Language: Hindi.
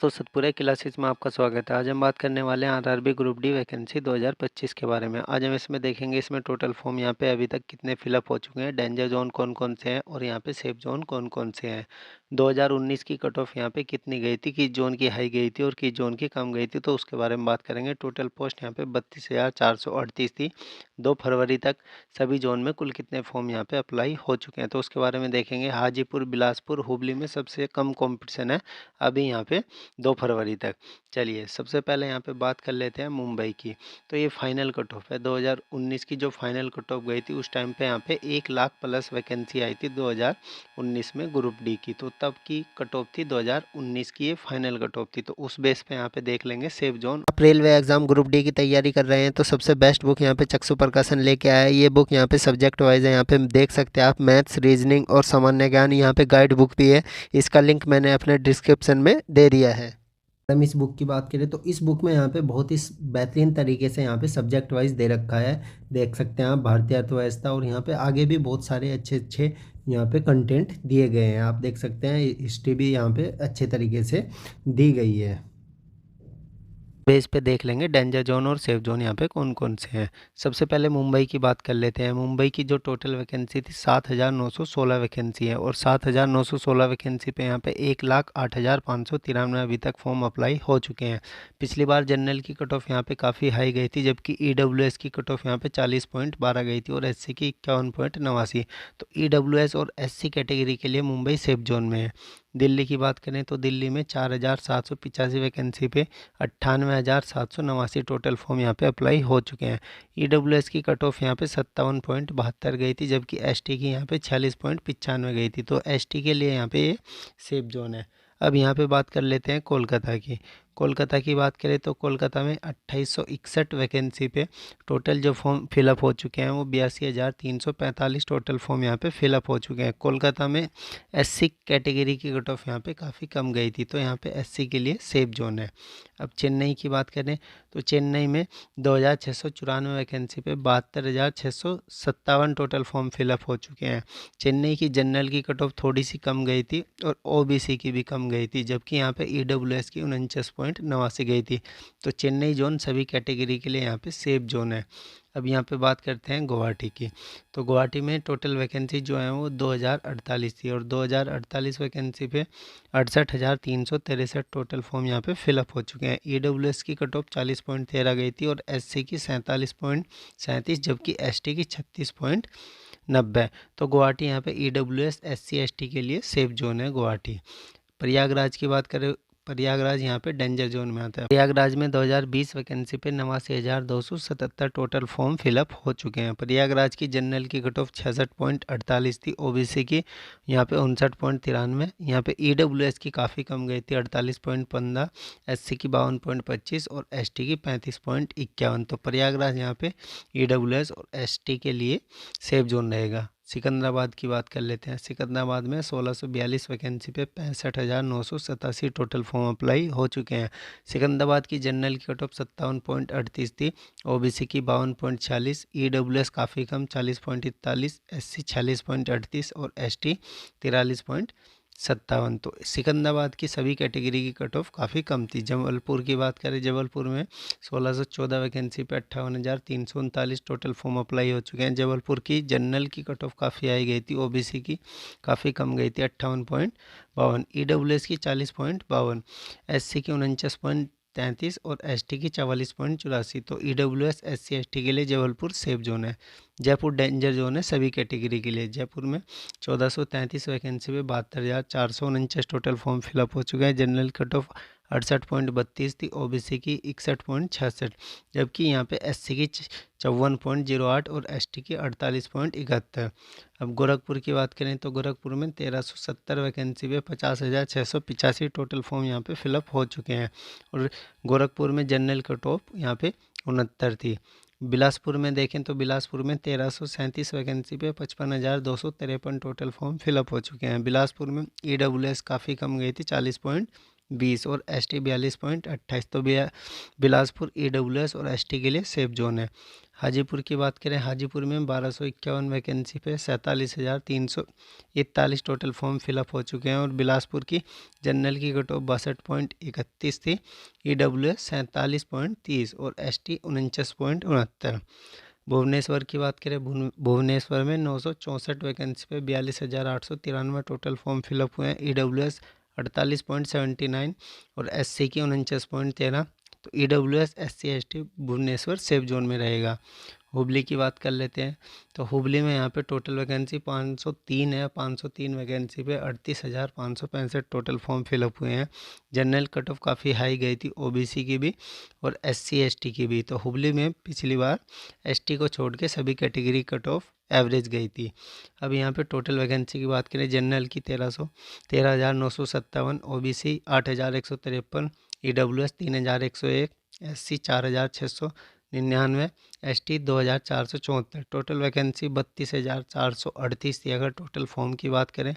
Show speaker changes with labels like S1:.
S1: तो सतपुरा क्लासेस में आपका स्वागत है। आज हम बात करने वाले हैं आरआरबी ग्रुप डी वैकेंसी 2025 के बारे में। आज हम इसमें देखेंगे इसमें टोटल फॉर्म यहाँ पे अभी तक कितने फिलअप हो चुके हैं, डेंजर जोन कौन कौन से हैं और यहाँ पे सेफ जोन कौन कौन से हैं। 2019 की कट ऑफ यहाँ पे कितनी गई थी, किस जोन की हाई गई थी और किस जोन की कम गई थी, तो उसके बारे में बात करेंगे। टोटल पोस्ट यहाँ पे 32,438 थी 2 फरवरी तक। सभी जोन में कुल कितने फॉर्म यहाँ पे अप्लाई हो चुके हैं, तो उसके बारे में देखेंगे। हाजीपुर, बिलासपुर, हुबली में सबसे कम कॉम्पिटिशन है अभी यहाँ पे 2 फरवरी तक। चलिए सबसे पहले यहाँ पे बात कर लेते हैं मुंबई की। तो ये फाइनल कट ऑफ है 2019 की, जो फाइनल कट ऑफ गई थी उस टाइम पे यहाँ पे 1 लाख प्लस वैकेंसी आई थी 2019 में ग्रुप डी की। तो तब की कट ऑफ थी 2019 की, ये फाइनल कट ऑफ थी। तो उस बेस पे यहाँ पे देख लेंगे सेफ जोन। आप रेलवे एग्जाम ग्रुप डी की तैयारी कर रहे हैं तो सबसे बेस्ट बुक यहाँ पे चक्षु प्रकाशन लेके आया है। ये बुक यहाँ पे सब्जेक्ट वाइज है, यहाँ पे देख सकते हैं आप। मैथ्स, रीजनिंग और सामान्य ज्ञान, यहाँ पे गाइड बुक भी है। इसका लिंक मैंने अपने डिस्क्रिप्शन में दे दिया है। हम इस बुक की बात करें तो इस बुक में यहाँ पे बहुत ही बेहतरीन तरीके से यहाँ पे सब्जेक्ट वाइज दे रखा है। देख सकते हैं आप, भारतीय अर्थव्यवस्था, और यहाँ पे आगे भी बहुत सारे अच्छे अच्छे यहाँ पे कंटेंट दिए गए हैं। आप देख सकते हैं हिस्ट्री भी यहाँ पे अच्छे तरीके से दी गई है। बेस पे देख लेंगे डेंजर जोन और सेफ जोन यहाँ पे कौन कौन से हैं। सबसे पहले मुंबई की बात कर लेते हैं। मुंबई की जो टोटल वैकेंसी थी 7,916 वैकेंसी है और 7,916 वैकेंसी पे यहाँ पे 1,08,593 अभी तक फॉर्म अप्लाई हो चुके हैं। पिछली बार जनरल की कट ऑफ यहाँ पे काफ़ी हाई गई थी, जबकि EWS की कट ऑफ यहाँ पे 40.12 गई थी और SC की 51.89। तो EWS और SC कैटेगरी के लिए मुंबई सेफ जोन में है। दिल्ली की बात करें तो दिल्ली में 4,785 वैकेंसी पे 98,789 टोटल फॉर्म यहाँ पे अप्लाई हो चुके हैं। EWS की कट ऑफ यहाँ पे 57.72 गई थी, जबकि ST की यहाँ पे 46.95 गई थी। तो ST के लिए यहाँ पे ये सेफ जोन है। अब यहाँ पे बात कर लेते हैं कोलकाता की। कोलकाता की बात करें तो कोलकाता में 2861 वैकेंसी पे टोटल जो फॉर्म फिलअप हो चुके हैं वो 82,345 टोटल फॉर्म यहाँ पे फिलअप हो चुके हैं। कोलकाता में SC कैटेगरी की कट ऑफ यहाँ पे काफ़ी कम गई थी, तो यहाँ पे SC के लिए सेफ जोन है। अब चेन्नई की बात करें तो चेन्नई में 2,694 वैकेंसी पे 72,657 टोटल फॉर्म फिलअप हो चुके हैं। चेन्नई की जनरल की कट ऑफ थोड़ी सी कम गई थी और OBC की भी कम गई थी, जबकि यहाँ पे EWS की 49.89 गई थी। तो चेन्नई जोन सभी कैटेगरी के लिए यहाँ पे सेफ जोन है। अब यहाँ पे बात करते हैं गुवाहाटी की। तो गुवाहाटी में टोटल वैकेंसी जो है वो 2,048 थी और 2,048 वैकेंसी पे 68,363 टोटल फॉर्म यहाँ पे फिलअप हो चुके हैं। EWS की कट ऑफ 40.13 गई थी और SC की 47.37, जबकि ST की 36.90। तो गुवाहाटी यहाँ पे EWS SC ST के लिए सेफ जोन है गुवाहाटी। प्रयागराज की बात करें, प्रयागराज यहाँ पे डेंजर जोन में आता है। प्रयागराज में 2020 वैकेंसी पे 89,277 टोटल फॉर्म फिलअप हो चुके हैं। प्रयागराज की जनरल की कट ऑफ 66.48 थी, OBC की यहाँ पे 59.93, यहाँ पे EWS की काफ़ी कम गई थी 48.15, SC की 52.25 और ST की 35.51। तो प्रयागराज यहाँ पे EWS और ST के लिए सेफ जोन रहेगा। सिकंदराबाद की बात कर लेते हैं। सिकंदराबाद में 1642 वैकेंसी पे 65,987 टोटल फॉर्म अप्लाई हो चुके हैं। सिकंदराबाद की जनरल की कट ऑफ 57.38 थी, OBC की 52.46, EWS काफ़ी कम 40.41, SC 46.38 और ST 43.57। तो सिकंदराबाद की सभी कैटेगरी की कट ऑफ काफ़ी कम थी। जबलपुर की बात करें, जबलपुर में 1614 वैकेंसी पे 58,339 टोटल फॉर्म अप्लाई हो चुके हैं। जबलपुर की जनरल की कट ऑफ काफ़ी आई गई थी, OBC की काफ़ी कम गई थी 58.52, EWS की 40.52, SC की 49.33 और ST की 44.84। तो EWS SC ST के लिए जबलपुर सेफ जोन है। जयपुर डेंजर जोन है सभी कैटेगरी के लिए। जयपुर में 1433 वैकेंसी पे 72,449 टोटल फॉर्म फिलअप हो चुके हैं। जनरल कट ऑफ 68.32 थी, OBC की 61.66, जबकि यहाँ पे SC की 54.08 और ST की 48.71। अब गोरखपुर की बात करें तो गोरखपुर में 1,370 वैकेंसी पे 50,685 टोटल फॉर्म यहाँ पे फिलअप हो चुके हैं और गोरखपुर में जनरल कट ऑफ यहाँ पे 69 थी। बिलासपुर में देखें तो बिलासपुर में 1,337 वैकेंसी पे 55,253 टोटल फॉर्म फिलअप हो चुके हैं। बिलासपुर में EWS काफ़ी कम गई थी 40. 20 और ST 42.28। तो बिलासपुर EWS और ST के लिए सेफ जोन है। हाजीपुर की बात करें, हाजीपुर में 1251 वैकेंसी पे 47,341 टोटल फॉर्म फिलअप हो चुके हैं और बिलासपुर की जनरल की कट ऑफ 62.31 थी, EWS 47.30 और ST 49.69। भुवनेश्वर की बात करें, भुवनेश्वर में 964 वैकेंसी पे 42,893 टोटल फॉर्म फिलअप हुए हैं, EWS 48.79 और SC की 49.13। तो EWS SC ST Bhubaneswar safe zone में रहेगा। हुबली की बात कर लेते हैं, तो हुबली में यहाँ पे टोटल वैकेंसी 503 है। 503 वैकेंसी पे 38,565 टोटल फॉर्म फिलअप हुए हैं। जनरल कट ऑफ काफ़ी हाई गई थी, OBC की भी और SC ST की भी। तो हुबली में पिछली बार ST को छोड़ के सभी कैटेगरी कट ऑफ एवरेज गई थी। अब यहाँ पे टोटल वैकेंसी की बात करें, जनरल की 13,957, OBC 8,153, EWS 3,101, SC 4,699, ST 2,474। Total vacancy 32,438 थी अगर टोटल फॉर्म की बात करें।